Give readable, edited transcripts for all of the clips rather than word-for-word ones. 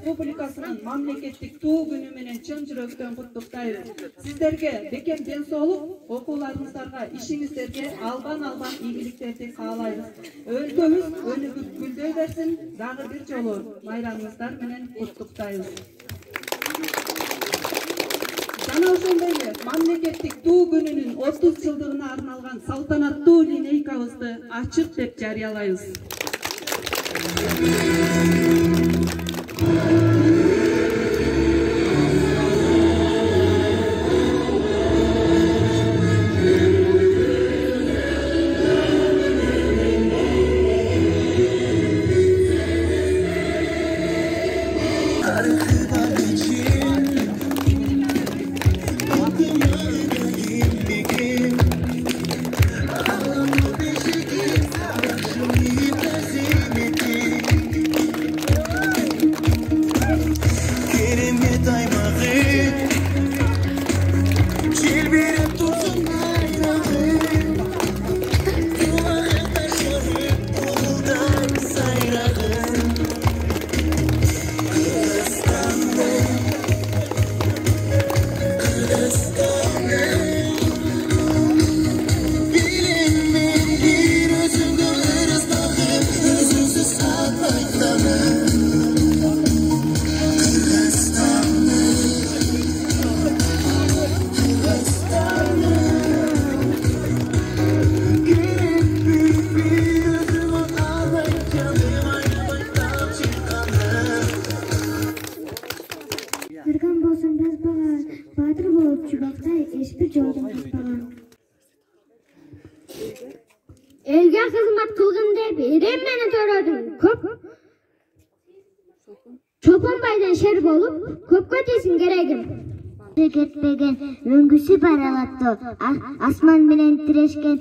Республикасынын мамлекеттик туу күнү менен чын жүрөктөн куттуктайбыз. Сиздерге бекем ден соолук, окууларыңыздарга, ишиңиздерге албан ийгиликтерди каалайбыз. Өлкөбүз өнүгүп гүлдөй берсин. Дагы бир жолу майрамыңыздар менен куттуктайбыз. Жана ошондой эле мамлекеттик туу күнүнүн 30 жылдыгына арналган салтанаттуу линейкабызды ачык деп жарыялайбыз. Elge hizmet kılgın deyip irem meni töredim. Köp Çopanbaydan şerif olup köpkö tesin geregim. Ketpegen öngüsü bar alatto. Asman bilen tireşken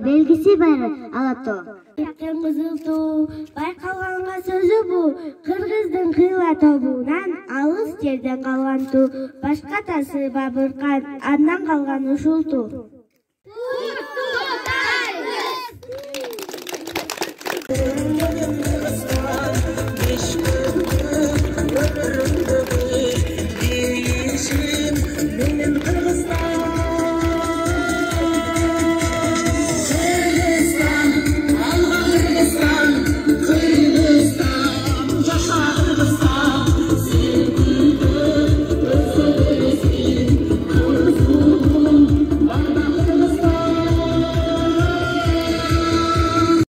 belgisi bar alatto. Yaptan kızıldı, baykalğanга sözü bu. Kırgızdın kıyla tobuğundan alыс жерден kalgan tu. Başka tası babırkan, andan kalgan uşultu.